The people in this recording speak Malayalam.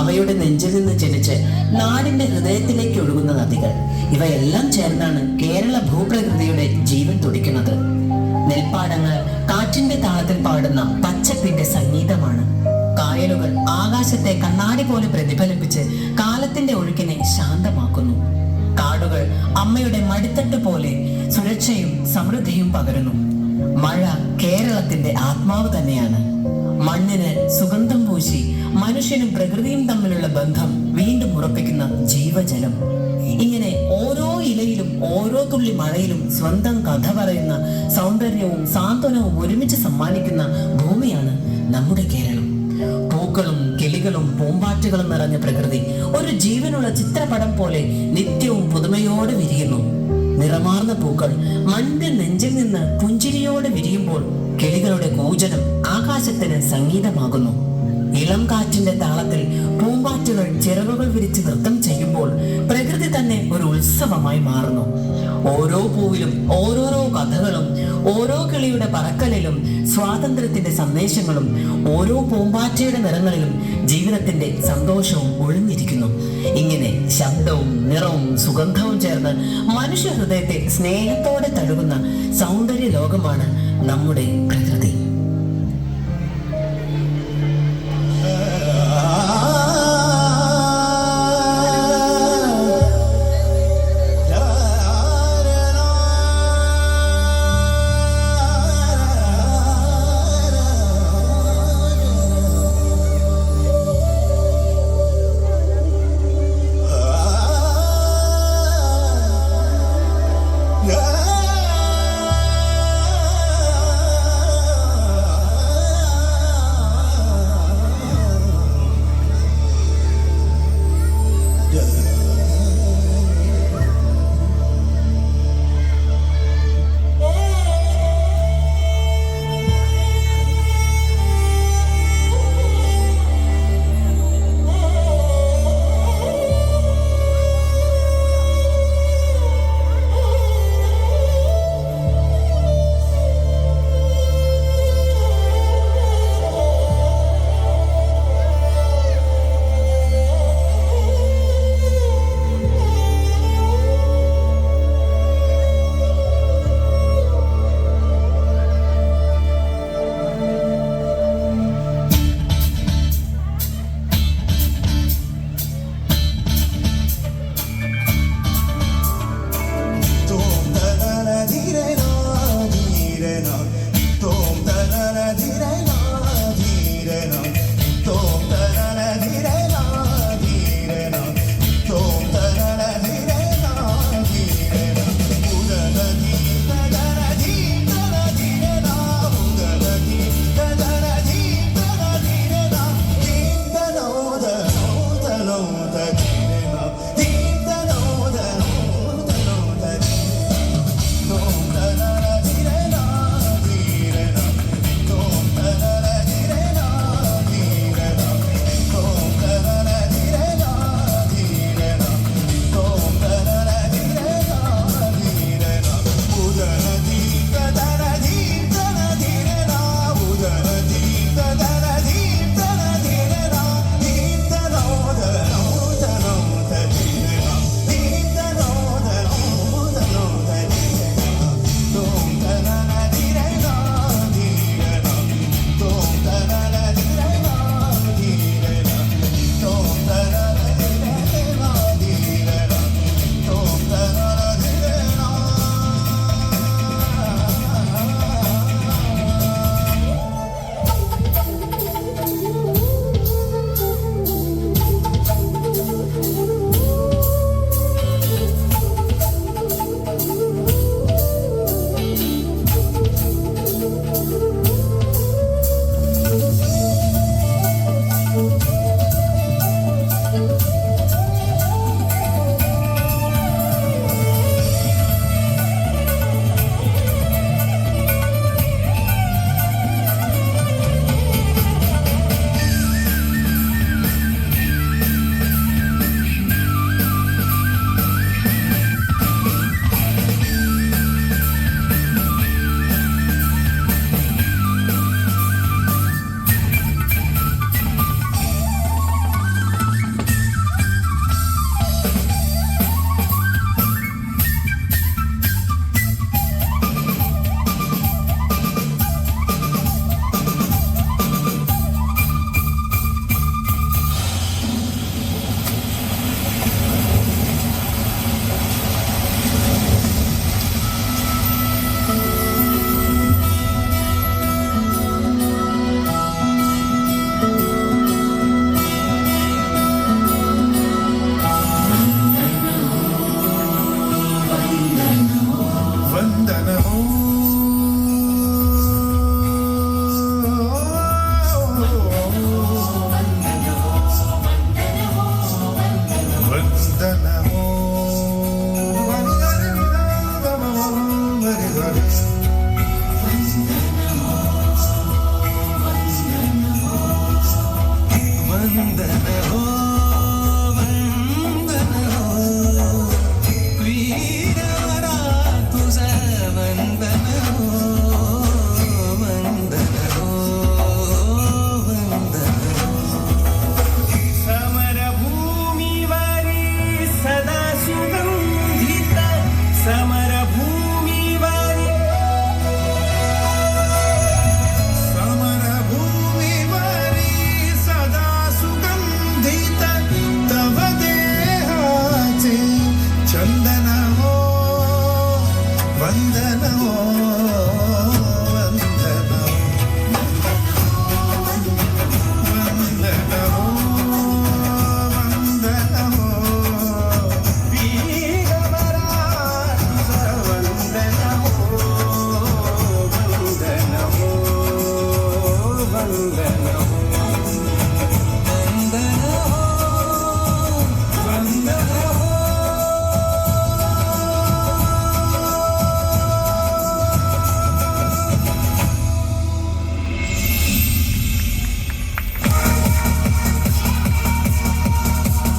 അവയുടെ നെഞ്ചിൽ നിന്ന് ജനിച്ച് നാടിന്റെ ഹൃദയത്തിലേക്ക് ഒഴുകുന്ന നദികൾ, ഇവയെല്ലാം ചേർന്നാണ് കേരള ഭൂപ്രകൃതിയുടെ ജീവൻ തുടിക്കുന്നത്. നെൽപ്പാടങ്ങൾ കാറ്റിന്റെ താളത്തിൽ പാടുന്ന പച്ചപ്പിന്റെ സംഗീതമാണ്. കായലുകൾ ആകാശത്തെ കണ്ണാടി പോലെ പ്രതിഫലിപ്പിച്ച് കാലത്തിന്റെ ഒഴുക്കിനെ ശാന്തമാക്കുന്നു. കാടുകൾ അമ്മയുടെ മടിത്തട്ട് പോലെ സുരക്ഷയും സമൃദ്ധിയും പകരുന്നു. മഴ കേരളത്തിന്റെ ആത്മാവ് തന്നെയാണ്. മണ്ണിന് സുഗന്ധം പൂശി മനുഷ്യനും പ്രകൃതിയും തമ്മിലുള്ള ബന്ധം വീണ്ടും ഉറപ്പിക്കുന്ന ജീവജലം. ഇങ്ങനെ ഓരോ ഇലയിലും ഓരോ തുള്ളി മഴയിലും സ്വന്തം കഥ പറയുന്ന സൗന്ദര്യവും സാന്ത്വനവും ഒരുമിച്ച് സമ്മാനിക്കുന്ന ഭൂമിയാണ് നമ്മുടെ കേരളം. പൂക്കളും കിളികളും പൂമ്പാറ്റുകളും നിറഞ്ഞ പ്രകൃതി ഒരു ജീവനുള്ള ചിത്രപടം പോലെ നിത്യവും പുതുമയോടെ വിരിയുന്നു. നിറമാർന്ന പൂക്കൾ മണ്ണിന്റെ നെഞ്ചിൽ നിന്ന് പുഞ്ചിരിയോടെ വിരിയുമ്പോൾ കിളികളുടെ കൂജനം ആകാശത്തിന് സംഗീതമാകുന്നു. ഇളം കാറ്റിന്റെ താളത്തിൽ പൂമ്പാറ്റുകൾ ചിറകുകൾ വിരിച്ച് നൃത്തം ചെയ്യുമ്പോൾ പ്രകൃതി തന്നെ ഒരു ഉത്സവമായി മാറുന്നു. ഓരോ പൂവിലും ഓരോരോ കഥകളും, ഓരോ കിളിയുടെ പറക്കലിലും സ്വാതന്ത്ര്യത്തിന്റെ സന്ദേശങ്ങളും, ഓരോ പൂമ്പാറ്റയുടെ നിറങ്ങളിലും ജീവിതത്തിന്റെ സന്തോഷവും ഒളിഞ്ഞിരിക്കുന്നു. ഇങ്ങനെ ശബ്ദവും നിറവും സുഗന്ധവും ചേർന്ന് മനുഷ്യ ഹൃദയത്തെ സ്നേഹത്തോടെ തഴുകുന്ന സൗന്ദര്യ ലോകമാണ് നമ്മുടെ പ്രകൃതി.